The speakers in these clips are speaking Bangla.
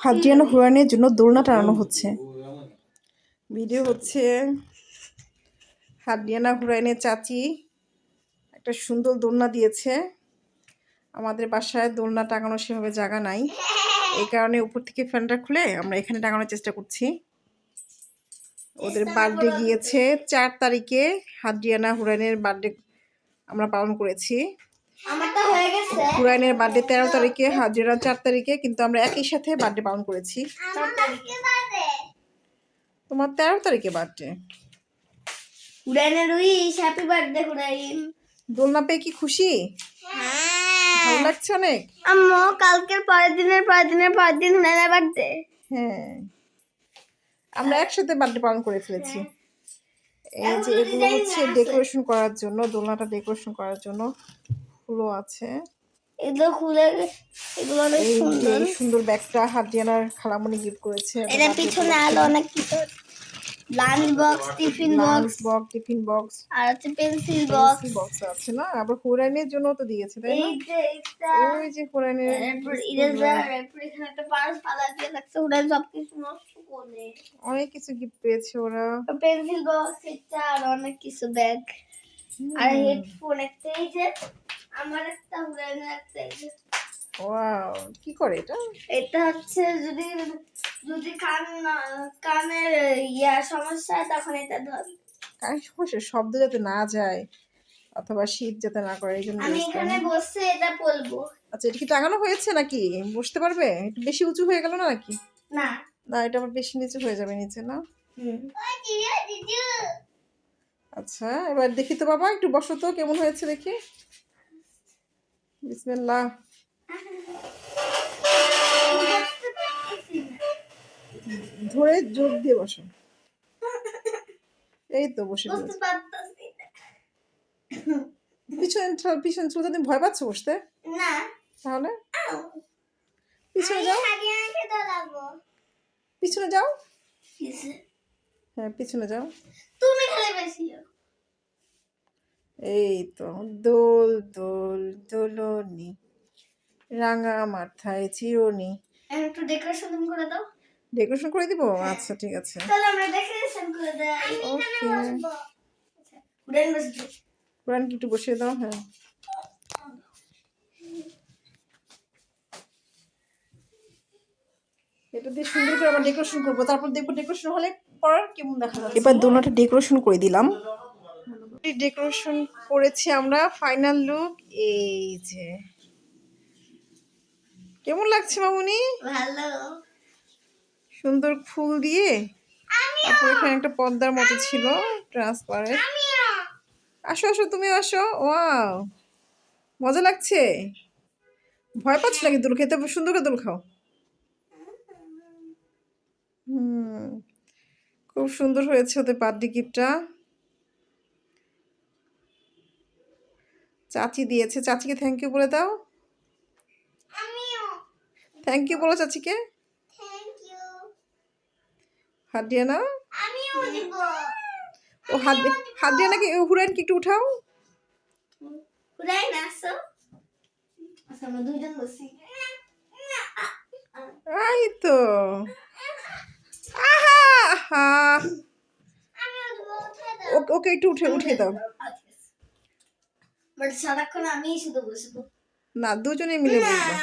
হাদিয়ানা হুরাইনের জন্য দোলনা টানানো হচ্ছে। ভিডিও হচ্ছে হাদিয়ানা হুরাইনের চাচি একটা সুন্দর দোলনা দিয়েছে। আমাদের বাসায় দোলনা টাঙানো সেভাবে জায়গা নাই, এই কারণে উপর থেকে ফ্যানটা খুলে আমরা এখানে টাঙানোর চেষ্টা করছি। ওদের বার্থডে গিয়েছে 4 তারিখে। হাদিয়ানা হুরাইনের বার্থডে আমরা পালন করেছি। হুরাইনের বার্থডে 13 তারিখে, হাদিয়ানা 4 তারিখে, কিন্তু আমরা একই সাথে বার্থডে পালন করেছি। তোমার 13 তারিখে বার্থডে। হুরাইনের উইশ, হ্যাপি বার্থডে হুরাইন। দোলনা পেয়ে কি খুশি? ভালো লাগছে অনেক। আম্মু কালকের পরের দিন হুরাইনের বার্থডে। হ্যাঁ, আমরা একসাথে বার্থডে পালন করে ফেলেছি। এই যে এগুলো হচ্ছে ডেকোরেশন করার জন্য, দোলনাটা ডেকোরেশন করার জন্য ফুলও আছে। এগুলো খুলে, এগুলো অনেক সুন্দর। এই সুন্দর ব্যাগটা হাদিয়ানার খালামণি গিফট করেছে। এটা পিছনে আলো অনেক কিছু, লাঞ্চ বক্স, টিফিন বক্স আর হচ্ছে পেন্সিল বক্স আছে না? আবার হুরাইনের জন্য তো দিয়েছে, তাই না? এই যে এটা ওই যে হুরাইনের ইরেজার, এখানে একটা পার্স পালা দিয়ে রাখছে। হুরাইন সবকিছু নষ্ট করে, অনেক কিছু গিফট পেয়েছে ওরা। পেন্সিল বক্স, এটা আর অনেক কিছু ব্যাগ আর হেডফোন একটা। এই যে আমার একটা, হুরাইনের একটা। ওয়াও, কি করে এটা? এটা হচ্ছে যদি যদি কানের সমস্যা হয় তখন এটা ধর। কানের সমস্যা, শব্দ যাতে না যায় অথবা শীত যাতে না করে, এই জন্য। আমি এখানে বসে এটা বলবো। আচ্ছা, এটা কি টাঙানো হয়েছে নাকি? বসতে পারবে? একটু বেশি উঁচু হয়ে গেল না নাকি? না না, এটা আবার বেশি নিচু হয়ে যাবে নিচে, না? আচ্ছা, এবার দেখি তো বাবা, একটু বসো তো, কেমন হয়েছে দেখি। বিসমিল্লাহ। ধরে জোর দিয়ে বসো। এই তো বসে গেছে। পিছনে চলে, তুমি ভয় পাচ্ছ বসতে? না, তাহলে পিছনে যাও, পিছনে যাও। হ্যাঁ, পিছনে যাও। তুমি খালি বেশি। এই তো, দোল দোল দোলনি, রাঙা মাথায় চিরুনি। একটু ডেকোরেশন করে দাও। ডেকোরেশন করে দিব? আচ্ছা, ঠিক আছে। তাহলে আমরা ডেকোরেশন করে দেই। আমি এখানে বসবো। আচ্ছা, উড়ান বসবো। কোরআন কি একটু বসিয়ে দাও। হ্যাঁ, এটা দিয়ে সুন্দর করে আমরা ডেকোরেশন করবো, তারপর দেখবো ডেকোরেশন হলে পর কেমন দেখা যাচ্ছে। এবার দোলনাটা ডেকোরেশন করে দিলাম। ডেকোরেশন করেছি আমরা, ফাইনাল লুক এই যে। কেমন লাগছে মামুনি? ভালো। সুন্দর ফুল দিয়ে, তারপর এখানে একটা পর্দার মতো ছিল ট্রান্সপারেন্ট। আসো আসো, তুমিও আসো। ওয়াও, মজা লাগছে। ভয় পাচ্ছ নাকি দোল খেতে? সুন্দর করে দোল খাও। খুব সুন্দর হয়েছে ওদের বার্থডে গিফটটা। চাচি দিয়েছে, চাচিকে থ্যাংক ইউ বলে দাও। থ্যাংক ইউ বলো চাচিকে। হাদিয়ানা, ও হাদিয়ানাকে, হুরাইনকে একটু উঠাও। হুরাইন আসো। আচ্ছা, আমরা দুইজন বসি। এই তো, আহা আহা, ওকে একটু উঠে দাও। বাট সারাক্ষণ আমিই শুধু বসবো না, দুজনে মিলে বসবো।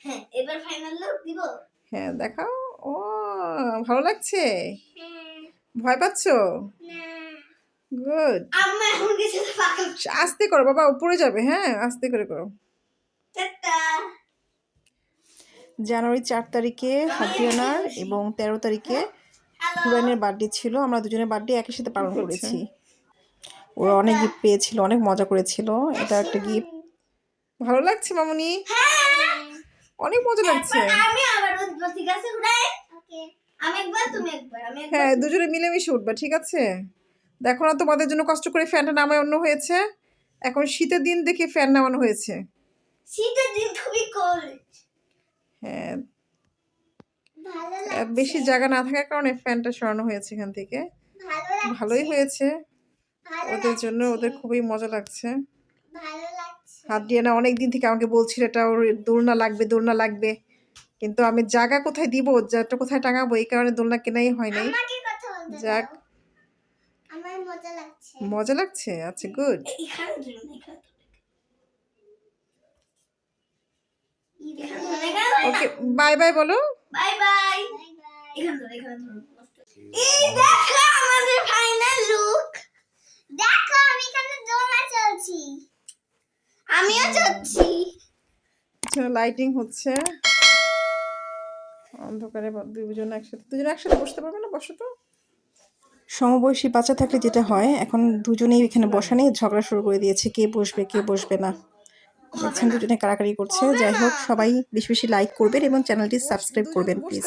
হ্যাঁ, এবার ফাইনাল লুক দিব। হ্যাঁ, দেখাও। ও, ভালো লাগছে? ভয় পাচ্ছো? গুড। আম্মা এখন কিছু পাকা। আস্তে করো বাবা, উপরে যাবে। হ্যাঁ, আস্তে করে করো। টাটা। জানুয়ারি 4 তারিখে হাদিয়ানার এবং 13 তারিখে হুরাইনের বার্থডে ছিল। আমরা দুজনের বার্থডে একই সাথে পালন করেছি। ওরা অনেক গিফট পেয়েছিল, অনেক মজা করেছিল। এটা একটা গিফট। ভালো লাগছে মামুনি? অনেক মজা লাগছে। আমি আবার উঠবো, ঠিক আছে হুরাইন? ওকে, আমি একবার তুমি একবার, আমি একবার। হ্যাঁ, দুজনে মিলেমিশে উঠবা, ঠিক আছে? দেখো না, তোমাদের জন্য কষ্ট করে ফ্যানটা নামায় অন্য হয়েছে। এখন শীতের দিন দেখে ফ্যান নামানো হয়েছে। শীতের দিন খুবই কোল্ড। হ্যাঁ, ভালো লাগছে। বেশি জায়গা না থাকার কারণে ফ্যানটা সরানো হয়েছে এখান থেকে। ভালোই হয়েছে ওদের জন্য, ওদের খুবই মজা লাগছে। ভালো লাগছে। হাদিয়ানা অনেক দিন থেকে আমাকে বলছিল এটা ওর দোলনা লাগবে, দোলনা লাগবে। কিন্তু আমি জায়গা কোথায় দিব, যাটা কোথায় টাঙাবো, এই কারণে দোলনা কেনাই হয় নাই। আমাকে কথা বলতে যাক, দাও। আমার মজা লাগছে। মজা লাগছে। আচ্ছা, গুড। এখানে ধরুন, এখানে ওকে, বাই বাই বলো। Bye bye. এখানে ধরুন, এখানে ধরুন। এই দেখো আমাদের ফাইনাল লুক। দেখো আমি এখানে দোলনা চলছি। আমিও চলছি। লাইটিং হচ্ছে, অন্ধকারে দুজনে একসাথে বসতে পারবে না, বসো তো। সমবয়সী বাচ্চা থাকলে যেটা হয়, এখন দুজনেই এখানে বসা নিয়ে ঝগড়া শুরু করে দিয়েছে, কে বসবে না। দেখছেন দুজনে কাড়াকাড়ি করছে। যাই হোক, সবাই বেশি বেশি লাইক করবেন এবং চ্যানেলটি সাবস্ক্রাইব করবেন প্লিজ।